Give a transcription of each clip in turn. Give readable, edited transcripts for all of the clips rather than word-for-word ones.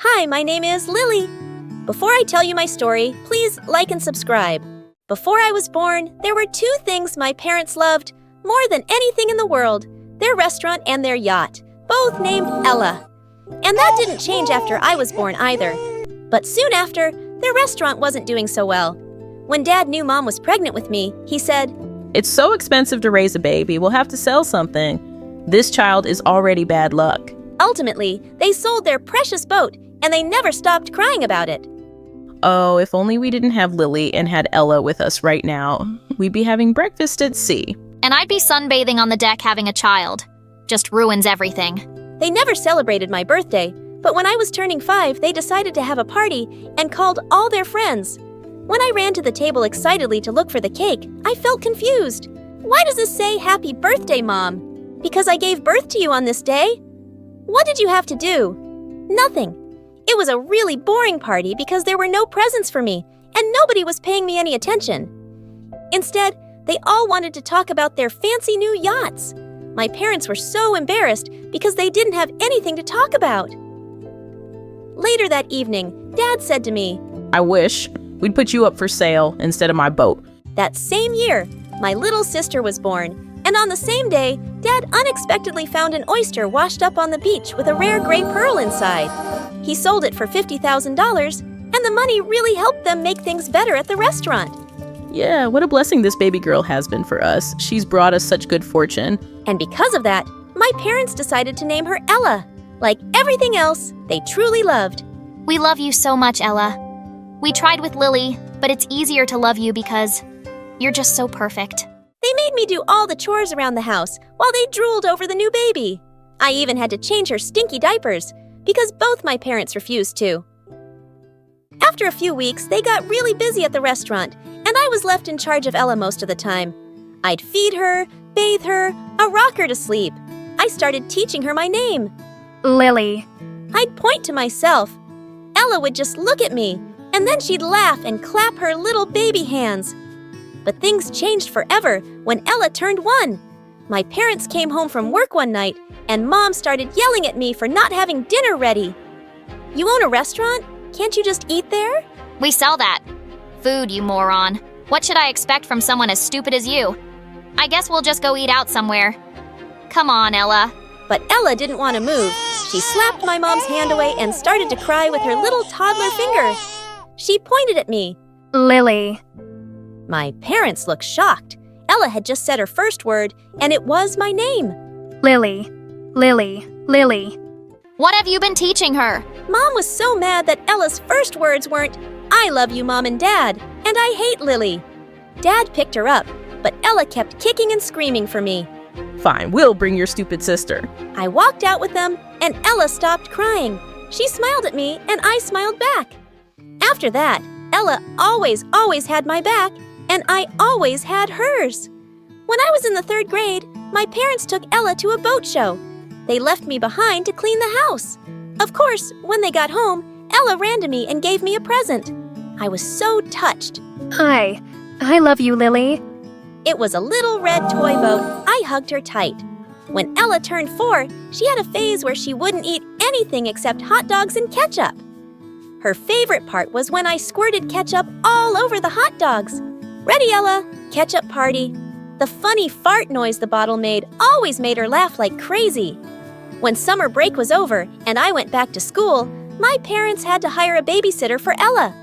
Hi, my name is Lily. Before I tell you my story, please like and subscribe. Before I was born, there were two things my parents loved more than anything in the world: their restaurant and their yacht, both named Ella. And that didn't change after I was born either. But soon after, their restaurant wasn't doing so well. When Dad knew Mom was pregnant with me, he said, "It's so expensive to raise a baby, we'll have to sell something. This child is already bad luck." Ultimately, they sold their precious boat, and they never stopped crying about it. Oh, if only we didn't have Lily and had Ella with us right now. We'd be having breakfast at sea. And I'd be sunbathing on the deck having a child. Just ruins everything. They never celebrated my birthday, but when I was turning 5, they decided to have a party and called all their friends. When I ran to the table excitedly to look for the cake, I felt confused. Why does this say Happy Birthday, Mom? Because I gave birth to you on this day? What did you have to do? Nothing. It was a really boring party because there were no presents for me, and nobody was paying me any attention. Instead, they all wanted to talk about their fancy new yachts. My parents were so embarrassed because they didn't have anything to talk about. Later that evening, Dad said to me, "I wish we'd put you up for sale instead of my boat." That same year, my little sister was born, and on the same day, Dad unexpectedly found an oyster washed up on the beach with a rare gray pearl inside. He sold it for $50,000, and the money really helped them make things better at the restaurant. Yeah, what a blessing this baby girl has been for us. She's brought us such good fortune. And because of that, my parents decided to name her Ella. Like everything else, they truly loved. We love you so much, Ella. We tried with Lily, but it's easier to love you because you're just so perfect. They made me do all the chores around the house while they drooled over the new baby. I even had to change her stinky diapers because both my parents refused to. After a few weeks, they got really busy at the restaurant, and I was left in charge of Ella most of the time. I'd feed her, bathe her, rock her to sleep. I started teaching her my name. Lily. I'd point to myself. Ella would just look at me, and then she'd laugh and clap her little baby hands. But things changed forever when Ella turned 1. My parents came home from work one night, and Mom started yelling at me for not having dinner ready. "You own a restaurant? Can't you just eat there?" We sell that. Food, you moron. What should I expect from someone as stupid as you? I guess we'll just go eat out somewhere. Come on, Ella. But Ella didn't want to move. She slapped my mom's hand away and started to cry with her little toddler finger. She pointed at me. Lily. My parents looked shocked. Ella had just said her first word, and it was my name. Lily. Lily. Lily. What have you been teaching her? Mom was so mad that Ella's first words weren't, "I love you, Mom and Dad, and I hate Lily." Dad picked her up, but Ella kept kicking and screaming for me. Fine, we'll bring your stupid sister. I walked out with them, and Ella stopped crying. She smiled at me, and I smiled back. After that, Ella always had my back, and I always had hers. When I was in the 3rd grade, my parents took Ella to a boat show. They left me behind to clean the house. Of course, when they got home, Ella ran to me and gave me a present. I was so touched. I love you, Lily. It was a little red toy boat. I hugged her tight. When Ella turned 4, she had a phase where she wouldn't eat anything except hot dogs and ketchup. Her favorite part was when I squirted ketchup all over the hot dogs. "Ready, Ella? Ketchup party." The funny fart noise the bottle made always made her laugh like crazy. When summer break was over and I went back to school, my parents had to hire a babysitter for Ella.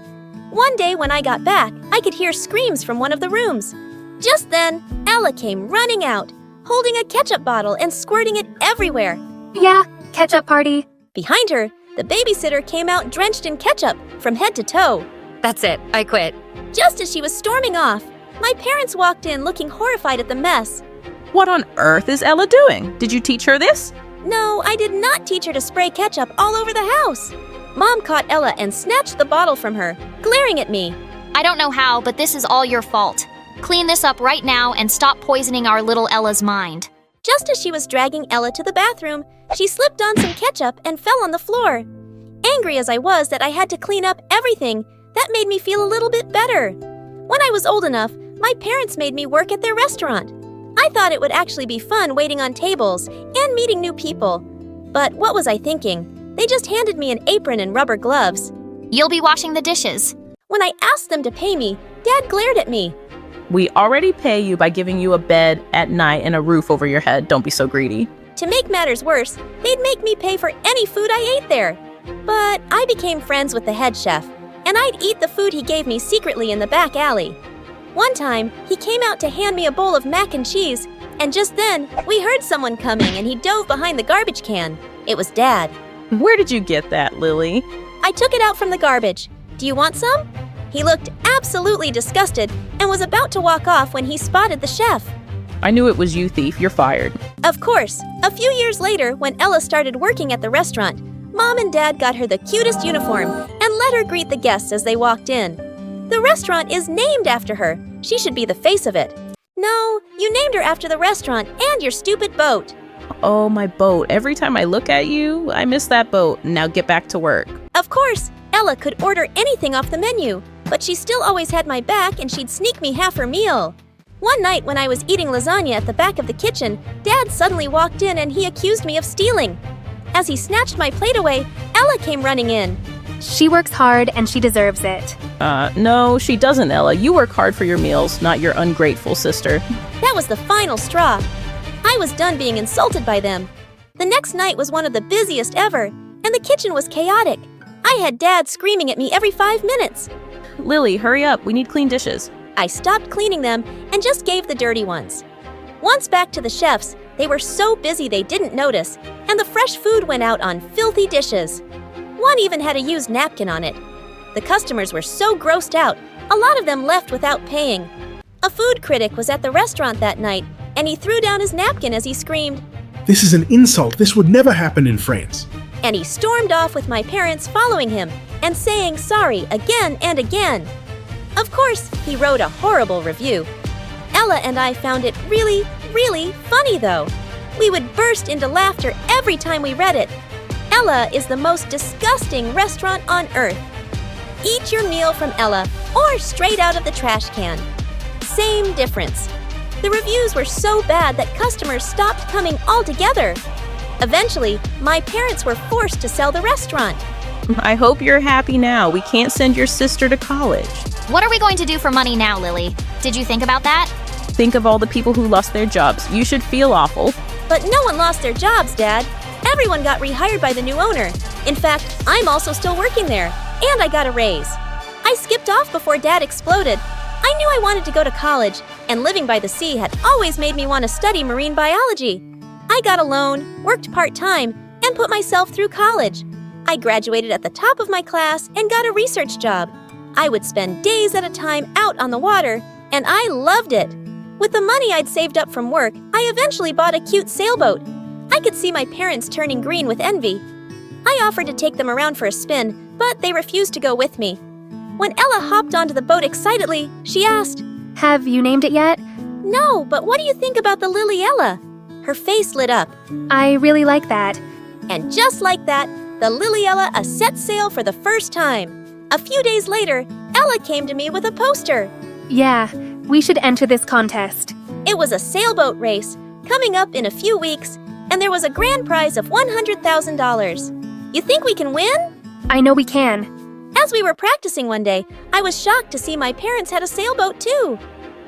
One day when I got back, I could hear screams from one of the rooms. Just then, Ella came running out, holding a ketchup bottle and squirting it everywhere. Yeah, ketchup party. Behind her, the babysitter came out drenched in ketchup from head to toe. That's it, I quit. Just as she was storming off, my parents walked in looking horrified at the mess. What on earth is Ella doing? Did you teach her this? No, I did not teach her to spray ketchup all over the house. Mom caught Ella and snatched the bottle from her, glaring at me. I don't know how, but this is all your fault. Clean this up right now and stop poisoning our little Ella's mind. Just as she was dragging Ella to the bathroom, she slipped on some ketchup and fell on the floor. Angry as I was that I had to clean up everything, that made me feel a little bit better. When I was old enough, my parents made me work at their restaurant. I thought it would actually be fun waiting on tables and meeting new people. But what was I thinking? They just handed me an apron and rubber gloves. You'll be washing the dishes. When I asked them to pay me, Dad glared at me. We already pay you by giving you a bed at night and a roof over your head. Don't be so greedy. To make matters worse, they'd make me pay for any food I ate there. But I became friends with the head chef, and I'd eat the food he gave me secretly in the back alley. One time, he came out to hand me a bowl of mac and cheese, and just then, we heard someone coming and he dove behind the garbage can. It was Dad. Where did you get that, Lily? I took it out from the garbage. Do you want some? He looked absolutely disgusted and was about to walk off when he spotted the chef. I knew it was you, thief. You're fired. Of course, a few years later, when Ella started working at the restaurant, Mom and Dad got her the cutest uniform and let her greet the guests as they walked in. The restaurant is named after her. She should be the face of it. No, you named her after the restaurant and your stupid boat. Oh, my boat. Every time I look at you, I miss that boat. Now get back to work. Of course, Ella could order anything off the menu, but she still always had my back and she'd sneak me half her meal. One night when I was eating lasagna at the back of the kitchen, Dad suddenly walked in and he accused me of stealing. As he snatched my plate away, Ella came running in. She works hard and she deserves it. No, she doesn't, Ella. You work hard for your meals, not your ungrateful sister. That was the final straw. I was done being insulted by them. The next night was one of the busiest ever, and the kitchen was chaotic. I had Dad screaming at me every 5 minutes. Lily, hurry up. We need clean dishes. I stopped cleaning them and just gave the dirty ones. Once back to the chefs, they were so busy they didn't notice, and the fresh food went out on filthy dishes. One even had a used napkin on it. The customers were so grossed out, a lot of them left without paying. A food critic was at the restaurant that night, and he threw down his napkin as he screamed, "This is an insult. This would never happen in France." and he stormed off with my parents following him and saying sorry again and again. Of course, he wrote a horrible review. Ella and I found it really, really funny though. We would burst into laughter every time we read it. Ella is the most disgusting restaurant on earth. Eat your meal from Ella or straight out of the trash can. Same difference. The reviews were so bad that customers stopped coming altogether. Eventually, my parents were forced to sell the restaurant. I hope you're happy now. We can't send your sister to college. What are we going to do for money now, Lily? Did you think about that? Think of all the people who lost their jobs. You should feel awful. But no one lost their jobs, Dad. Everyone got rehired by the new owner. In fact, I'm also still working there, and I got a raise. I skipped off before Dad exploded. I knew I wanted to go to college, and living by the sea had always made me want to study marine biology. I got a loan, worked part-time, and put myself through college. I graduated at the top of my class and got a research job. I would spend days at a time out on the water, and I loved it. With the money I'd saved up from work, I eventually bought a cute sailboat. I could see my parents turning green with envy. I offered to take them around for a spin, but they refused to go with me. When Ella hopped onto the boat excitedly, she asked, Have you named it yet? "No, but what do you think about the Lily Ella?" Her face lit up. I really like that. And just like that, the Lily Ella set sail for the first time. A few days later, Ella came to me with a poster. Yeah, we should enter this contest. It was a sailboat race, coming up in a few weeks, and there was a grand prize of $100,000. You think we can win? I know we can. As we were practicing one day, I was shocked to see my parents had a sailboat too.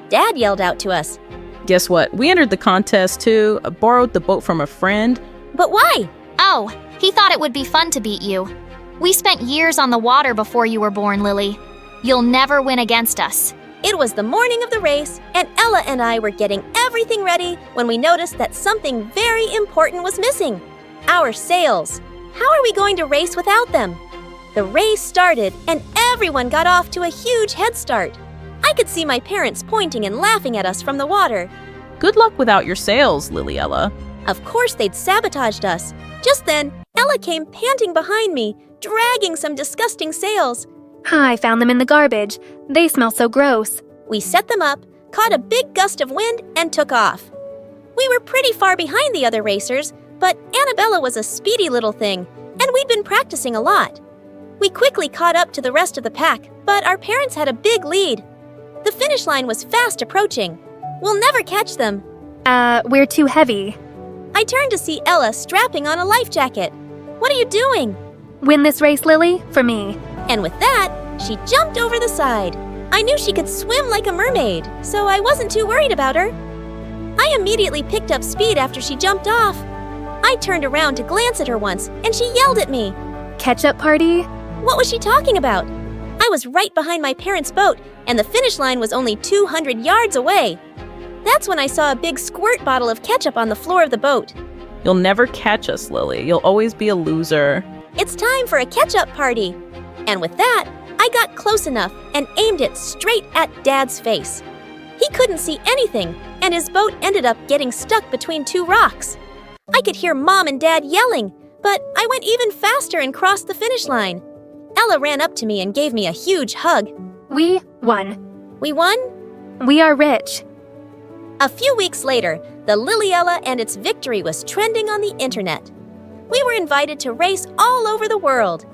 Dad yelled out to us, Guess what? We entered the contest too, borrowed the boat from a friend. "But why?" Oh, he thought it would be fun to beat you. We spent years on the water before you were born, Lily. You'll never win against us. It was the morning of the race, and Ella and I were getting everything ready when we noticed that something very important was missing. Our sails. How are we going to race without them? The race started, and everyone got off to a huge head start. I could see my parents pointing and laughing at us from the water. Good luck without your sails, Liliella. Of course they'd sabotaged us. Just then, Ella came panting behind me, dragging some disgusting sails. I found them in the garbage. They smell so gross. We set them up, caught a big gust of wind, and took off. We were pretty far behind the other racers, but Annabella was a speedy little thing, and we'd been practicing a lot. We quickly caught up to the rest of the pack, but our parents had a big lead. The finish line was fast approaching. We'll never catch them. We're too heavy. I turned to see Ella strapping on a life jacket. What are you doing? Win this race, Lily, for me. And with that, she jumped over the side. I knew she could swim like a mermaid, so I wasn't too worried about her. I immediately picked up speed after she jumped off. I turned around to glance at her once, and she yelled at me. Ketchup party? What was she talking about? I was right behind my parents' boat, and the finish line was only 200 yards away. That's when I saw a big squirt bottle of ketchup on the floor of the boat. You'll never catch us, Lily. You'll always be a loser. It's time for a ketchup party. And with that, I got close enough and aimed it straight at Dad's face. He couldn't see anything, and his boat ended up getting stuck between two rocks. I could hear Mom and Dad yelling, but I went even faster and crossed the finish line. Ella ran up to me and gave me a huge hug. We won. We won? We are rich. A few weeks later, the Liliella and its victory was trending on the internet. We were invited to race all over the world.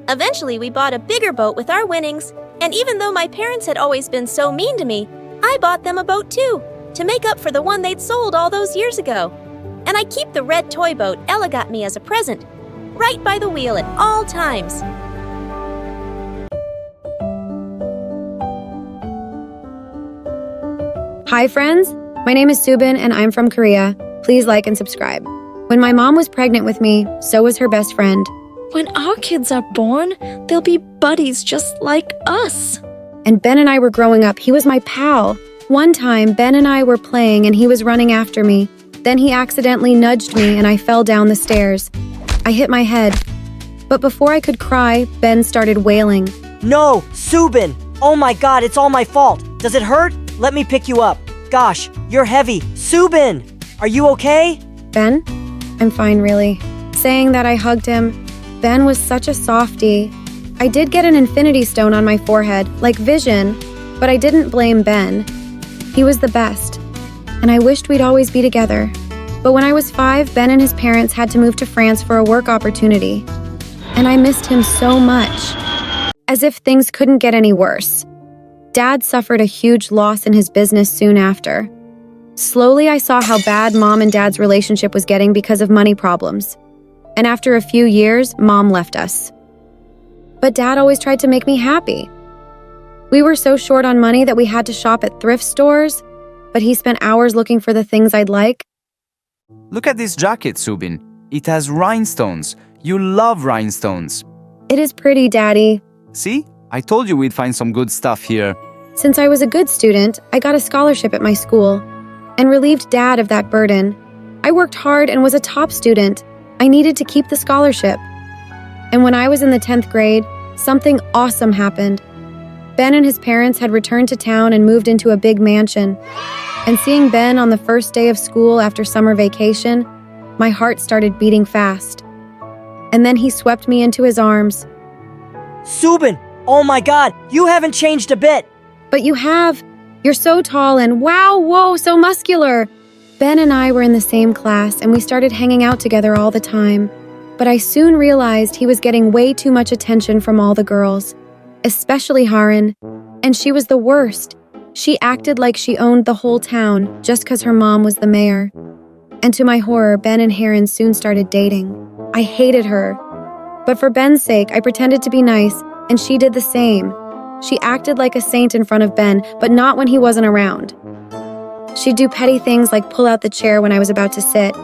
Eventually, we bought a bigger boat with our winnings, and even though my parents had always been so mean to me, I bought them a boat too, to make up for the one they'd sold all those years ago. And I keep the red toy boat Ella got me as a present, right by the wheel at all times. Hi friends, my name is Subin and I'm from Korea. Please like and subscribe. When my mom was pregnant with me, so was her best friend. When our kids are born, they'll be buddies just like us. And Ben and I were growing up, he was my pal. One time, Ben and I were playing and he was running after me. Then he accidentally nudged me and I fell down the stairs. I hit my head. But before I could cry, Ben started wailing. No, Subin! Oh my god, it's all my fault. Does it hurt? Let me pick you up. Gosh, you're heavy. Subin! Are you okay? Ben? I'm fine, really. Saying that, I hugged him. Ben was such a softie. I did get an infinity stone on my forehead, like Vision, but I didn't blame Ben. He was the best, and I wished we'd always be together. But when I was 5, Ben and his parents had to move to France for a work opportunity. And I missed him so much. As if things couldn't get any worse. Dad suffered a huge loss in his business soon after. Slowly, I saw how bad Mom and Dad's relationship was getting because of money problems. And after a few years, Mom left us. But Dad always tried to make me happy. We were so short on money that we had to shop at thrift stores, but he spent hours looking for the things I'd like. Look at this jacket, Subin. It has rhinestones. You love rhinestones. It is pretty, Daddy. See? I told you we'd find some good stuff here. Since I was a good student, I got a scholarship at my school and relieved Dad of that burden. I worked hard and was a top student. I needed to keep the scholarship. And when I was in the 10th grade, something awesome happened. Ben and his parents had returned to town and moved into a big mansion. And seeing Ben on the first day of school after summer vacation, my heart started beating fast. And then he swept me into his arms. Subin! Oh my god, you haven't changed a bit! But you have. You're so tall and whoa, so muscular. Ben and I were in the same class and we started hanging out together all the time. But I soon realized he was getting way too much attention from all the girls, especially Haran. And she was the worst. She acted like she owned the whole town just because her mom was the mayor. And to my horror, Ben and Haran soon started dating. I hated her. But for Ben's sake, I pretended to be nice, and she did the same. She acted like a saint in front of Ben, but not when he wasn't around. She'd do petty things like pull out the chair when I was about to sit,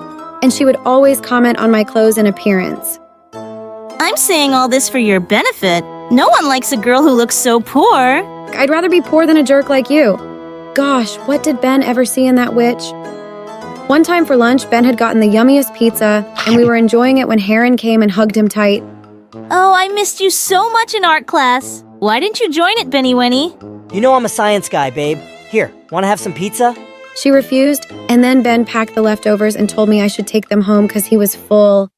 and she would always comment on my clothes and appearance. I'm saying all this for your benefit. No one likes a girl who looks so poor. I'd rather be poor than a jerk like you. Gosh, what did Ben ever see in that witch? One time for lunch, Ben had gotten the yummiest pizza, and we were enjoying it when Haran came and hugged him tight. Oh, I missed you so much in art class. Why didn't you join it, Benny Winnie? You know I'm a science guy, babe. Here, wanna have some pizza? She refused, and then Ben packed the leftovers and told me I should take them home because he was full.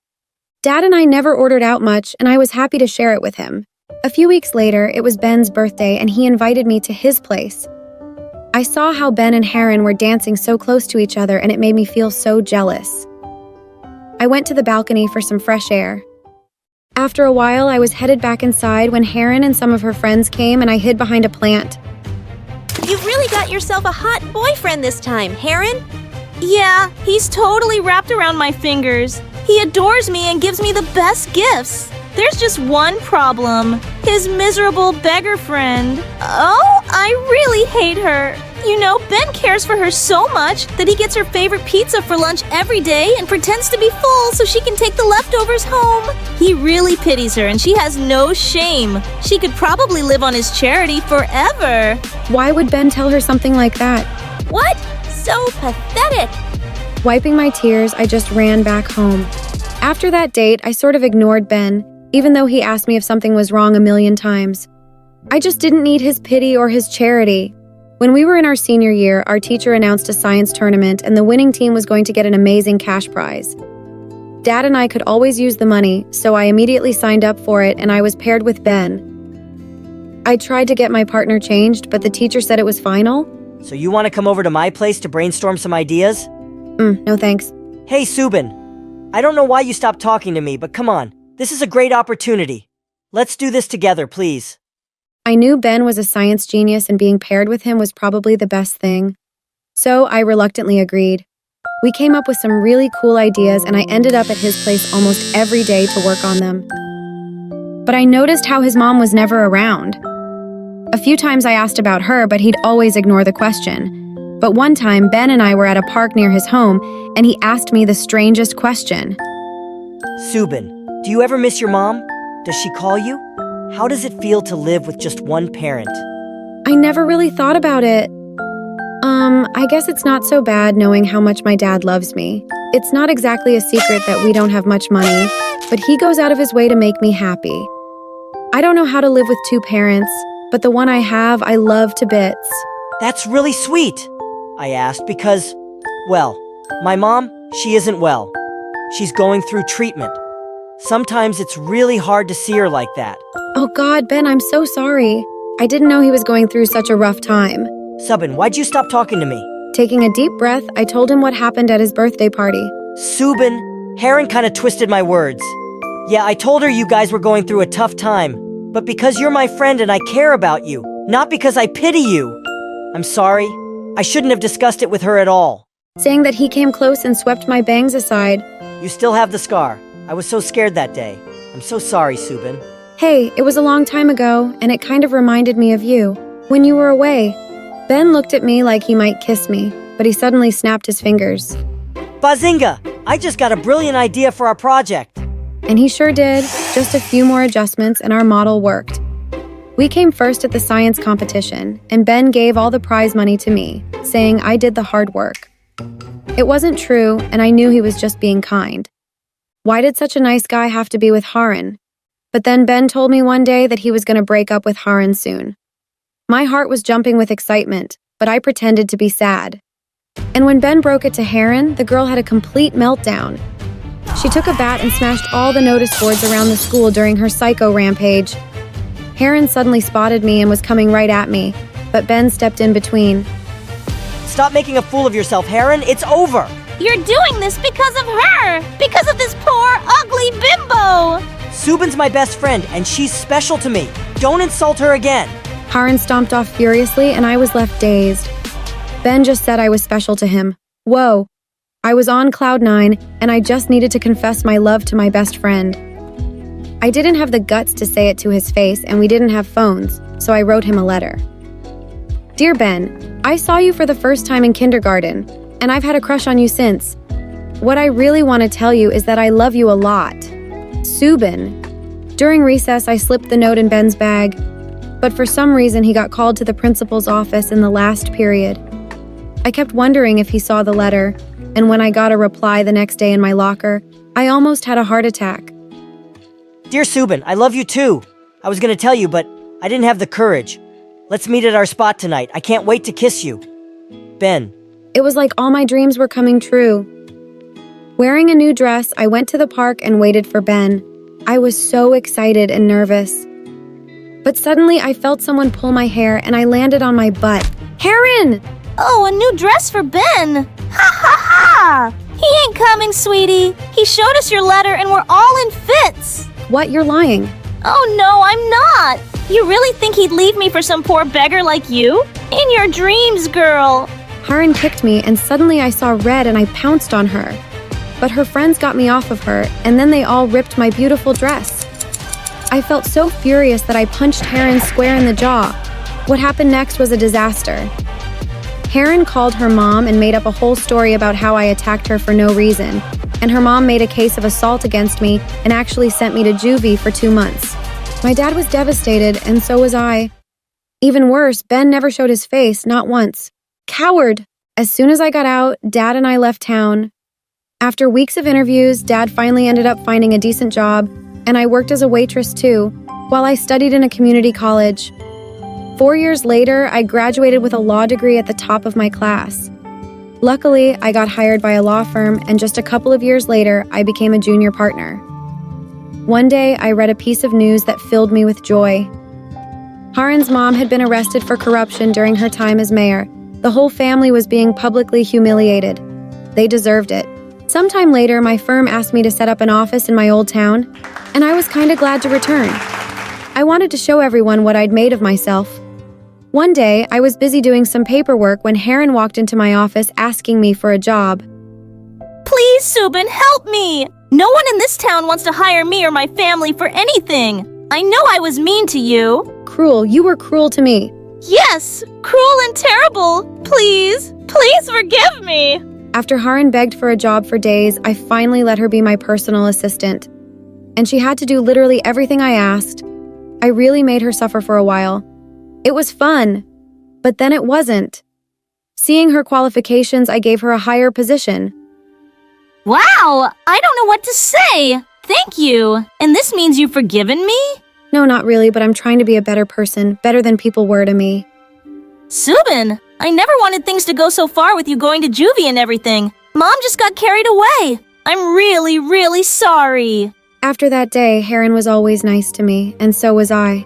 Dad and I never ordered out much, and I was happy to share it with him. A few weeks later, it was Ben's birthday, and he invited me to his place. I saw how Ben and Haran were dancing so close to each other, and it made me feel so jealous. I went to the balcony for some fresh air. After a while, I was headed back inside when Haran and some of her friends came, and I hid behind a plant. You've really got yourself a hot boyfriend this time, Haran. Yeah, he's totally wrapped around my fingers. He adores me and gives me the best gifts. There's just one problem. His miserable beggar friend. Oh, I really hate her. You know, Ben cares for her so much that he gets her favorite pizza for lunch every day and pretends to be full so she can take the leftovers home. He really pities her and she has no shame. She could probably live on his charity forever. Why would Ben tell her something like that? What? So pathetic. Wiping my tears, I just ran back home. After that date, I sort of ignored Ben, even though he asked me if something was wrong a million times. I just didn't need his pity or his charity. When we were in our senior year, our teacher announced a science tournament and the winning team was going to get an amazing cash prize. Dad and I could always use the money, so I immediately signed up for it and I was paired with Ben. I tried to get my partner changed, but the teacher said it was final. So you want to come over to my place to brainstorm some ideas? No thanks. Hey, Subin. I don't know why you stopped talking to me, but come on. This is a great opportunity. Let's do this together, please. I knew Ben was a science genius and being paired with him was probably the best thing. So I reluctantly agreed. We came up with some really cool ideas and I ended up at his place almost every day to work on them. But I noticed how his mom was never around. A few times I asked about her, but he'd always ignore the question. But one time, Ben and I were at a park near his home and he asked me the strangest question. Subin, do you ever miss your mom? Does she call you? How does it feel to live with just one parent? I never really thought about it. I guess it's not so bad knowing how much my dad loves me. It's not exactly a secret that we don't have much money, but he goes out of his way to make me happy. I don't know how to live with two parents, but the one I have, I love to bits. That's really sweet, I asked because, well, my mom, she isn't well. She's going through treatment. Sometimes it's really hard to see her like that. Oh God, Ben, I'm so sorry. I didn't know he was going through such a rough time. Subin, why'd you stop talking to me? Taking a deep breath, I told him what happened at his birthday party. Subin, Heron kind of twisted my words. Yeah, I told her you guys were going through a tough time, but because you're my friend and I care about you, not because I pity you. I'm sorry. I shouldn't have discussed it with her at all. Saying that he came close and swept my bangs aside. You still have the scar. I was so scared that day. I'm so sorry, Subin. Hey, it was a long time ago, and it kind of reminded me of you. When you were away, Ben looked at me like he might kiss me, but he suddenly snapped his fingers. Bazinga! I just got a brilliant idea for our project. And he sure did. Just a few more adjustments and our model worked. We came first at the science competition, and Ben gave all the prize money to me, saying I did the hard work. It wasn't true, and I knew he was just being kind. Why did such a nice guy have to be with Haran? But then Ben told me one day that he was going to break up with Haran soon. My heart was jumping with excitement, but I pretended to be sad. And when Ben broke it to Haran, the girl had a complete meltdown. She took a bat and smashed all the notice boards around the school during her psycho rampage. Haran suddenly spotted me and was coming right at me, but Ben stepped in between. Stop making a fool of yourself, Heron. It's over. You're doing this because of her! Because of this poor, ugly bimbo! Subin's my best friend, and she's special to me. Don't insult her again. Haran stomped off furiously, and I was left dazed. Ben just said I was special to him. Whoa. I was on cloud 9, and I just needed to confess my love to my best friend. I didn't have the guts to say it to his face, and we didn't have phones, so I wrote him a letter. Dear Ben, I saw you for the first time in kindergarten, and I've had a crush on you since. What I really want to tell you is that I love you a lot. Subin. During recess, I slipped the note in Ben's bag, but for some reason he got called to the principal's office in the last period. I kept wondering if he saw the letter, and when I got a reply the next day in my locker, I almost had a heart attack. Dear Subin, I love you too. I was going to tell you, but I didn't have the courage. Let's meet at our spot tonight. I can't wait to kiss you. Ben. It was like all my dreams were coming true. Wearing a new dress, I went to the park and waited for Ben. I was so excited and nervous. But suddenly I felt someone pull my hair and I landed on my butt. Heron! Oh, a new dress for Ben! Ha ha ha! He ain't coming, sweetie. He showed us your letter and we're all in fits. What? You're lying. Oh no, I'm not. You really think he'd leave me for some poor beggar like you? In your dreams, girl. Haran kicked me and suddenly I saw red and I pounced on her. but her friends got me off of her, and then they all ripped my beautiful dress. I felt so furious that I punched Heron square in the jaw. What happened next was a disaster. Heron called her mom and made up a whole story about how I attacked her for no reason, and her mom made a case of assault against me and actually sent me to juvie for 2 months. My dad was devastated, and so was I. Even worse, Ben never showed his face, not once. Coward! As soon as I got out, Dad and I left town. After weeks of interviews, Dad finally ended up finding a decent job, and I worked as a waitress too, while I studied in a community college. 4 years later, I graduated with a law degree at the top of my class. Luckily, I got hired by a law firm, and just a couple of years later, I became a junior partner. One day, I read a piece of news that filled me with joy. Haran's mom had been arrested for corruption during her time as mayor. The whole family was being publicly humiliated. They deserved it. Sometime later, my firm asked me to set up an office in my old town, and I was kinda glad to return. I wanted to show everyone what I'd made of myself. One day, I was busy doing some paperwork when Heron walked into my office asking me for a job. Please, Subin, help me! No one in this town wants to hire me or my family for anything. I know I was mean to you. Cruel, you were cruel to me. Yes, cruel and terrible. Please, please forgive me. After Haran begged for a job for days, I finally let her be my personal assistant. And she had to do literally everything I asked. I really made her suffer for a while. It was fun, but then it wasn't. Seeing her qualifications, I gave her a higher position. Wow, I don't know what to say. Thank you. And this means you've forgiven me? No, not really, but I'm trying to be a better person, better than people were to me. Subin, I never wanted things to go so far with you going to juvie and everything. Mom just got carried away. I'm really, really sorry. After that day, Heron was always nice to me, and so was I.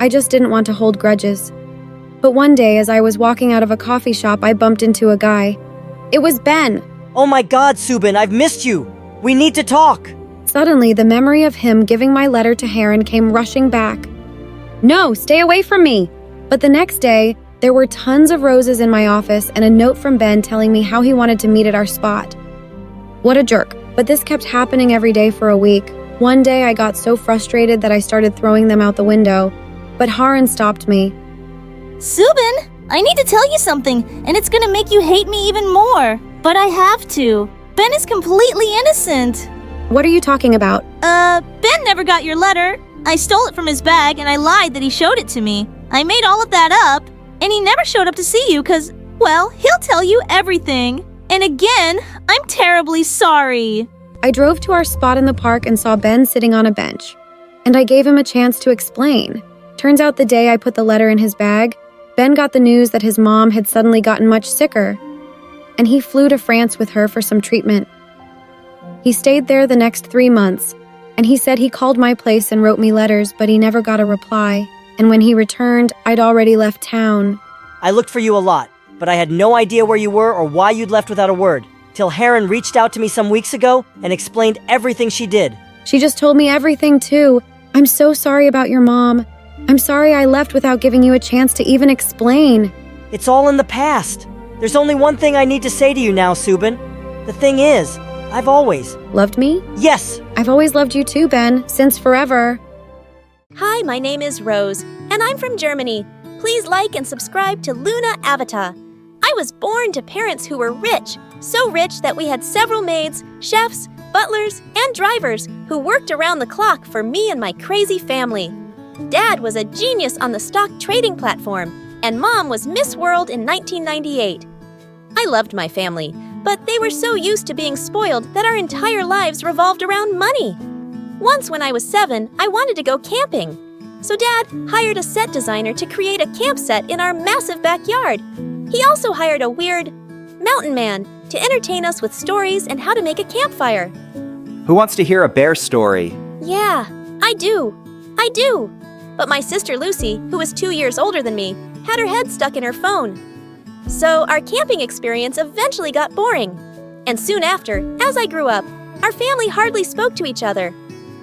I just didn't want to hold grudges. But one day, as I was walking out of a coffee shop, I bumped into a guy. It was Ben. Oh my God, Subin, I've missed you. We need to talk. Suddenly, the memory of him giving my letter to Heron came rushing back. No, stay away from me! But the next day, there were tons of roses in my office and a note from Ben telling me how he wanted to meet at our spot. What a jerk. But this kept happening every day for a week. One day, I got so frustrated that I started throwing them out the window. But Haran stopped me. Subin, I need to tell you something, and it's gonna make you hate me even more. But I have to. Ben is completely innocent. What are you talking about? Ben never got your letter. I stole it from his bag, and I lied that he showed it to me. I made all of that up, and he never showed up to see you because, well, he'll tell you everything. And again, I'm terribly sorry. I drove to our spot in the park and saw Ben sitting on a bench. And I gave him a chance to explain. Turns out the day I put the letter in his bag, Ben got the news that his mom had suddenly gotten much sicker, and he flew to France with her for some treatment. He stayed there the next 3 months, and he said he called my place and wrote me letters, but he never got a reply. And when he returned, I'd already left town. I looked for you a lot, but I had no idea where you were or why you'd left without a word, till Heron reached out to me some weeks ago and explained everything she did. She just told me everything, too. I'm so sorry about your mom. I'm sorry I left without giving you a chance to even explain. It's all in the past. There's only one thing I need to say to you now, Subin. The thing is, I've always... Loved me? Yes! I've always loved you too, Ben, since forever. Hi, my name is Rose, and I'm from Germany. Please like and subscribe to Mila Avatar. I was born to parents who were rich, so rich that we had several maids, chefs, butlers, and drivers who worked around the clock for me and my crazy family. Dad was a genius on the stock trading platform, and Mom was Miss World in 1998. I loved my family, but they were so used to being spoiled that our entire lives revolved around money. Once when I was 7, I wanted to go camping. So Dad hired a set designer to create a camp set in our massive backyard. He also hired a weird mountain man to entertain us with stories and how to make a campfire. Who wants to hear a bear story? Yeah, I do. But my sister Lucy, who was 2 years older than me, had her head stuck in her phone. So our camping experience eventually got boring. And soon after, as I grew up, our family hardly spoke to each other.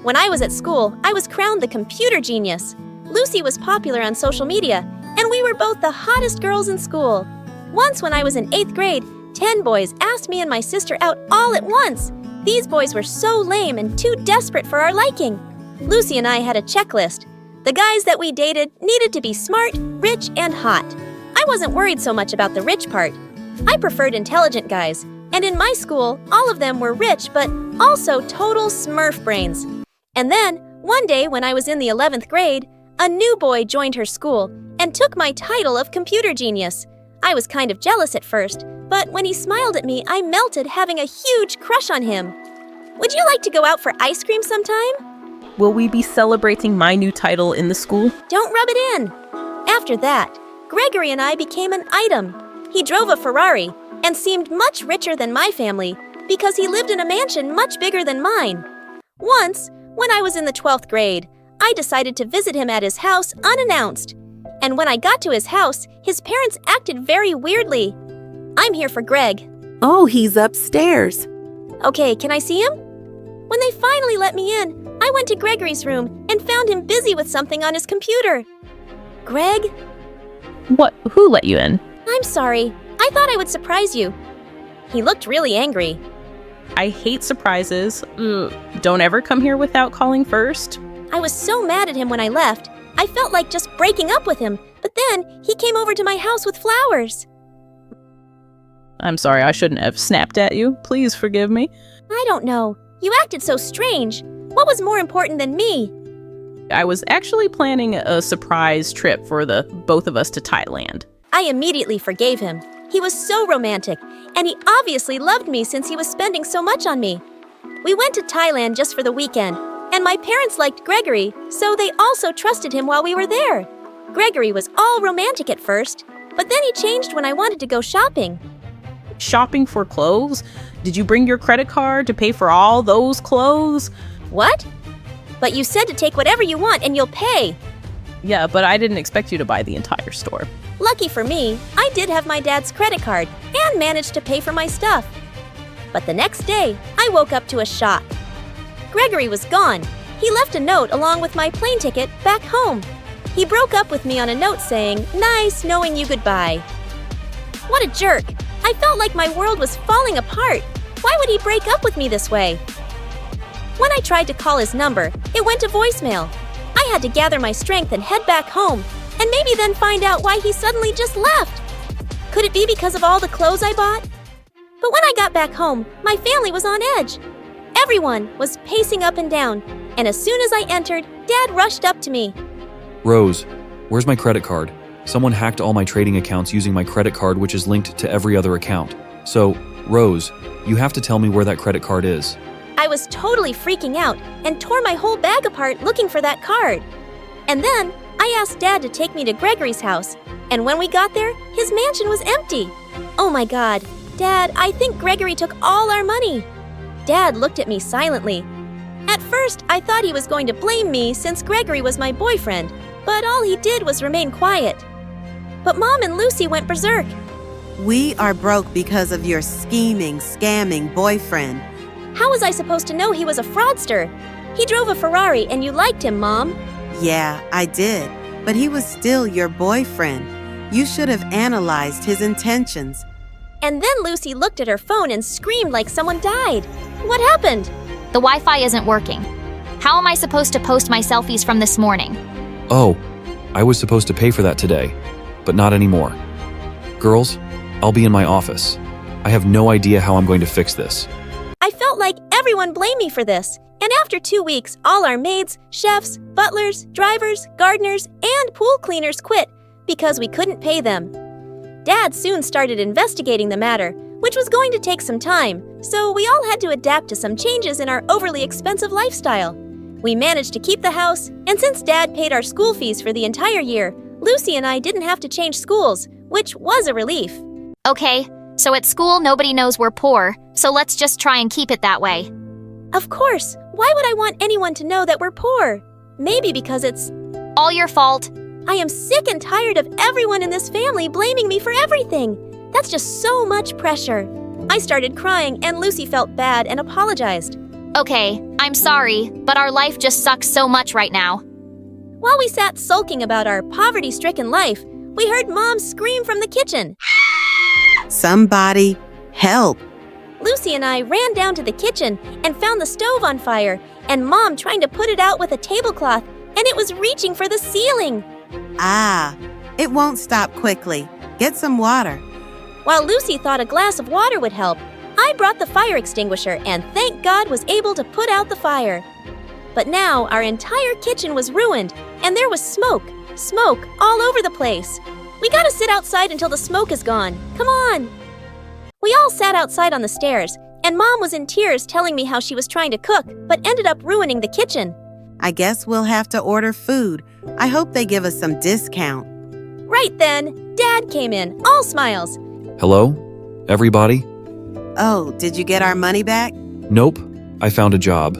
When I was at school, I was crowned the computer genius. Lucy was popular on social media, and we were both the hottest girls in school. Once when I was in 8th grade, 10 boys asked me and my sister out all at once. These boys were so lame and too desperate for our liking. Lucy and I had a checklist. The guys that we dated needed to be smart, rich, and hot. I wasn't worried so much about the rich part. I preferred intelligent guys, and in my school, all of them were rich but also total smurf brains. And then, one day when I was in the 11th grade, a new boy joined her school and took my title of computer genius. I was kind of jealous at first, but when he smiled at me, I melted, having a huge crush on him. Would you like to go out for ice cream sometime? Will we be celebrating my new title in the school? Don't rub it in. After that, Gregory and I became an item. He drove a Ferrari and seemed much richer than my family because he lived in a mansion much bigger than mine. Once, when I was in the 12th grade, I decided to visit him at his house unannounced. And when I got to his house, his parents acted very weirdly. I'm here for Greg. Oh, he's upstairs. Okay, can I see him? When they finally let me in, I went to Gregory's room and found him busy with something on his computer. Greg? What? Who let you in? I'm sorry. I thought I would surprise you. He looked really angry. I hate surprises. Don't ever come here without calling first. I was so mad at him when I left. I felt like just breaking up with him, but then he came over to my house with flowers. I'm sorry, I shouldn't have snapped at you. Please forgive me. I don't know. You acted so strange. What was more important than me? I was actually planning a surprise trip for the both of us to Thailand. I immediately forgave him. He was so romantic, and he obviously loved me since he was spending so much on me. We went to Thailand just for the weekend, and my parents liked Gregory, so they also trusted him while we were there. Gregory was all romantic at first, but then he changed when I wanted to go shopping. Shopping for clothes? Did you bring your credit card to pay for all those clothes? What? But you said to take whatever you want and you'll pay. Yeah, but I didn't expect you to buy the entire store. Lucky for me, I did have my dad's credit card and managed to pay for my stuff. But the next day, I woke up to a shock. Gregory was gone. He left a note along with my plane ticket back home. He broke up with me on a note saying, "Nice knowing you goodbye." What a jerk. I felt like my world was falling apart. Why would he break up with me this way? When I tried to call his number, it went to voicemail. I had to gather my strength and head back home, and maybe then find out why he suddenly just left. Could it be because of all the clothes I bought? But when I got back home, my family was on edge. Everyone was pacing up and down, and as soon as I entered, Dad rushed up to me. Rose, where's my credit card? Someone hacked all my trading accounts using my credit card, which is linked to every other account. So, Rose, you have to tell me where that credit card is. I was totally freaking out and tore my whole bag apart looking for that card. And then I asked Dad to take me to Gregory's house, and when we got there, his mansion was empty. Oh my God, Dad, I think Gregory took all our money. Dad looked at me silently. At first, I thought he was going to blame me since Gregory was my boyfriend, but all he did was remain quiet. But Mom and Lucy went berserk. We are broke because of your scheming, scamming boyfriend. How was I supposed to know he was a fraudster? He drove a Ferrari and you liked him, Mom. Yeah, I did. But he was still your boyfriend. You should have analyzed his intentions. And then Lucy looked at her phone and screamed like someone died. What happened? The Wi-Fi isn't working. How am I supposed to post my selfies from this morning? Oh, I was supposed to pay for that today, but not anymore. Girls, I'll be in my office. I have no idea how I'm going to fix this. I felt like everyone blamed me for this. And after 2 weeks, all our maids, chefs, butlers, drivers, gardeners, and pool cleaners quit because we couldn't pay them. Dad soon started investigating the matter, which was going to take some time, so we all had to adapt to some changes in our overly expensive lifestyle. We managed to keep the house, and since Dad paid our school fees for the entire year, Lucy and I didn't have to change schools, which was a relief. Okay, so at school nobody knows we're poor, so let's just try and keep it that way. Of course, why would I want anyone to know that we're poor? Maybe because it's all your fault. I am sick and tired of everyone in this family blaming me for everything. That's just so much pressure. I started crying and Lucy felt bad and apologized. Okay, I'm sorry, but our life just sucks so much right now. While we sat sulking about our poverty-stricken life, we heard Mom scream from the kitchen. Somebody help. Lucy and I ran down to the kitchen and found the stove on fire, and Mom trying to put it out with a tablecloth, and it was reaching for the ceiling. Ah, it won't stop quickly. Get some water. While Lucy thought a glass of water would help, I brought the fire extinguisher and thank God was able to put out the fire. But now our entire kitchen was ruined, and there was smoke all over the place. We gotta sit outside until the smoke is gone. Come on! We all sat outside on the stairs, and Mom was in tears telling me how she was trying to cook, but ended up ruining the kitchen. I guess we'll have to order food. I hope they give us some discount. Right then, Dad came in, all smiles. Hello? Everybody? Oh, did you get our money back? Nope. I found a job.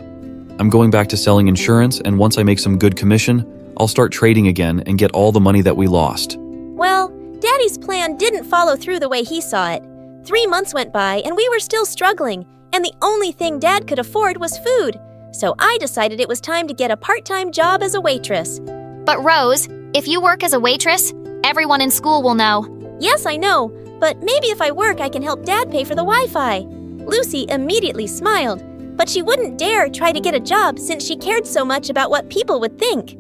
I'm going back to selling insurance, and once I make some good commission, I'll start trading again and get all the money that we lost. Well, Daddy's plan didn't follow through the way he saw it. 3 months went by and we were still struggling, and the only thing Dad could afford was food. So I decided it was time to get a part-time job as a waitress. But Rose, if you work as a waitress, everyone in school will know. Yes, I know, but maybe if I work I can help Dad pay for the Wi-Fi. Lucy immediately smiled, but she wouldn't dare try to get a job since she cared so much about what people would think.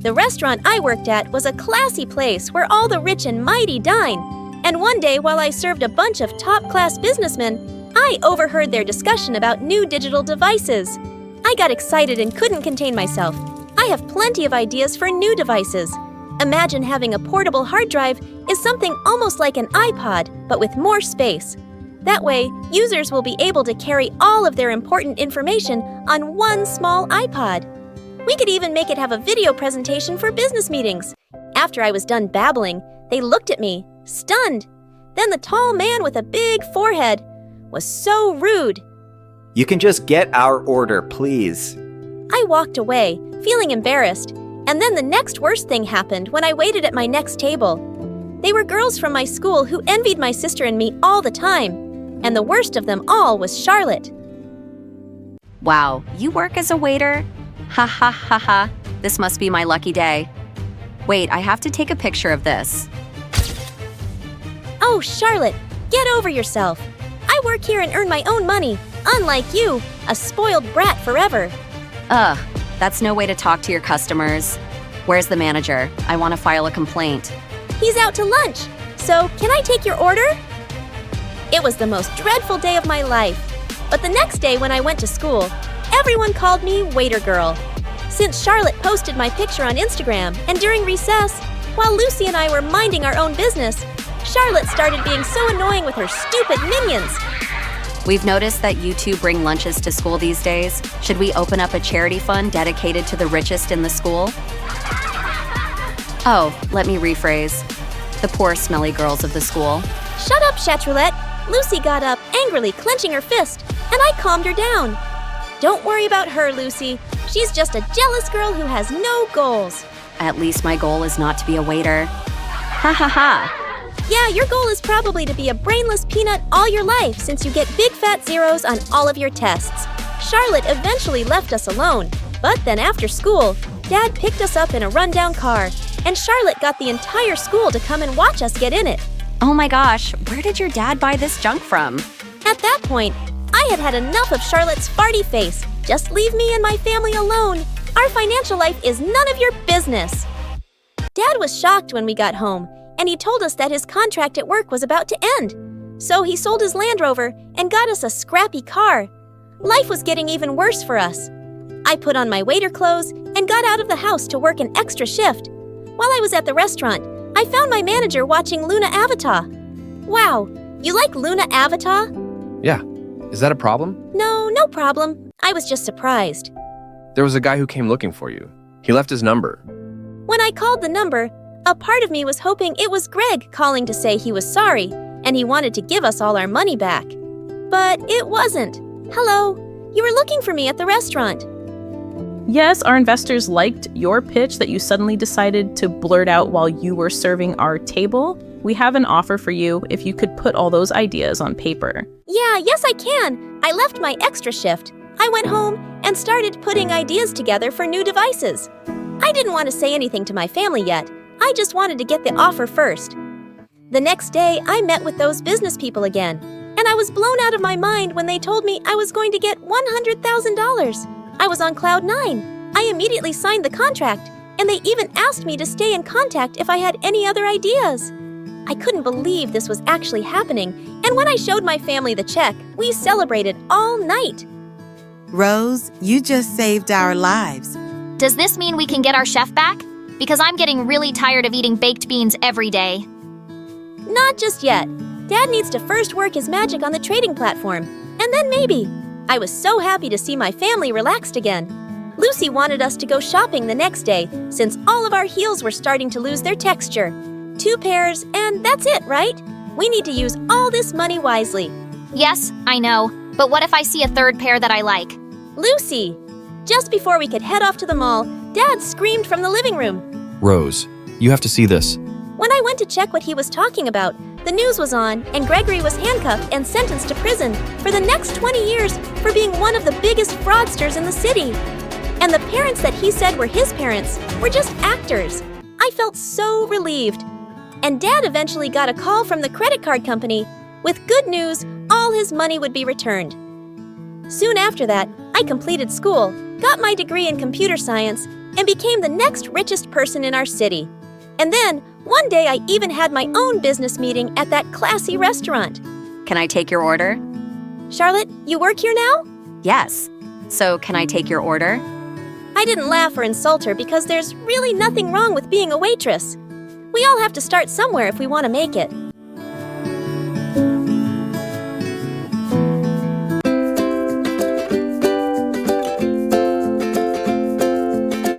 The restaurant I worked at was a classy place where all the rich and mighty dine. And one day, while I served a bunch of top-class businessmen, I overheard their discussion about new digital devices. I got excited and couldn't contain myself. I have plenty of ideas for new devices. Imagine having a portable hard drive is something almost like an iPod, but with more space. That way, users will be able to carry all of their important information on one small iPod. We could even make it have a video presentation for business meetings. After I was done babbling, they looked at me, stunned. Then the tall man with a big forehead was so rude. You can just get our order, please. I walked away, feeling embarrassed, and then the next worst thing happened when I waited at my next table. They were girls from my school who envied my sister and me all the time, and the worst of them all was Charlotte. Wow, you work as a waiter? Ha ha ha ha, this must be my lucky day. Wait, I have to take a picture of this. Oh, Charlotte, get over yourself. I work here and earn my own money, unlike you, a spoiled brat forever. Ugh, that's no way to talk to your customers. Where's the manager? I want to file a complaint. He's out to lunch, so can I take your order? It was the most dreadful day of my life. But the next day when I went to school, everyone called me Waiter Girl. Since Charlotte posted my picture on Instagram, and during recess, while Lucy and I were minding our own business, Charlotte started being so annoying with her stupid minions. We've noticed that you two bring lunches to school these days. Should we open up a charity fund dedicated to the richest in the school? Oh, let me rephrase. The poor, smelly girls of the school. Shut up, Chatroulette. Lucy got up, angrily clenching her fist, and I calmed her down. Don't worry about her, Lucy. She's just a jealous girl who has no goals. At least my goal is not to be a waiter. Ha ha ha. Yeah, your goal is probably to be a brainless peanut all your life since you get big fat zeros on all of your tests. Charlotte eventually left us alone, but then after school, Dad picked us up in a rundown car, and Charlotte got the entire school to come and watch us get in it. Oh my gosh, where did your dad buy this junk from? At that point, I had had enough of Charlotte's farty face. Just leave me and my family alone. Our financial life is none of your business. Dad was shocked when we got home, and he told us that his contract at work was about to end. So he sold his Land Rover and got us a scrappy car. Life was getting even worse for us. I put on my waiter clothes and got out of the house to work an extra shift. While I was at the restaurant, I found my manager watching Mila Avatar. Wow, you like Mila Avatar? Yeah. Is that a problem? No problem. I was just surprised. There was a guy who came looking for you. He left his number. When I called the number, a part of me was hoping it was Greg calling to say he was sorry and he wanted to give us all our money back. But it wasn't. Hello, you were looking for me at the restaurant. Yes, our investors liked your pitch that you suddenly decided to blurt out while you were serving our table. We have an offer for you if you could put all those ideas on paper. Yes, I can. I left my extra shift. I went home and started putting ideas together for new devices. I didn't want to say anything to my family yet. I just wanted to get the offer first. The next day, I met with those business people again, And I was blown out of my mind when they told me I was going to get $100,000. I was on cloud 9. I immediately signed the contract, and they even asked me to stay in contact if I had any other ideas. I couldn't believe this was actually happening, and when I showed my family the check, we celebrated all night. Rose, you just saved our lives. Does this mean we can get our chef back? Because I'm getting really tired of eating baked beans every day. Not just yet. Dad needs to first work his magic on the trading platform, and then maybe. I was so happy to see my family relaxed again. Lucy wanted us to go shopping the next day, since all of our heels were starting to lose their texture. 2 pairs, and that's it, right? We need to use all this money wisely. Yes, I know. But what if I see a 3rd pair that I like? Lucy! Just before we could head off to the mall, Dad screamed from the living room. Rose, you have to see this. When I went to check what he was talking about, the news was on, and Gregory was handcuffed and sentenced to prison for the next 20 years for being one of the biggest fraudsters in the city. And the parents that he said were his parents were just actors. I felt so relieved. And Dad eventually got a call from the credit card company with good news: all his money would be returned. Soon after that, I completed school, got my degree in computer science, and became the next richest person in our city. And then, one day I even had my own business meeting at that classy restaurant. Can I take your order? Charlotte, you work here now? Yes. So, can I take your order? I didn't laugh or insult her because there's really nothing wrong with being a waitress. We all have to start somewhere if we want to make it.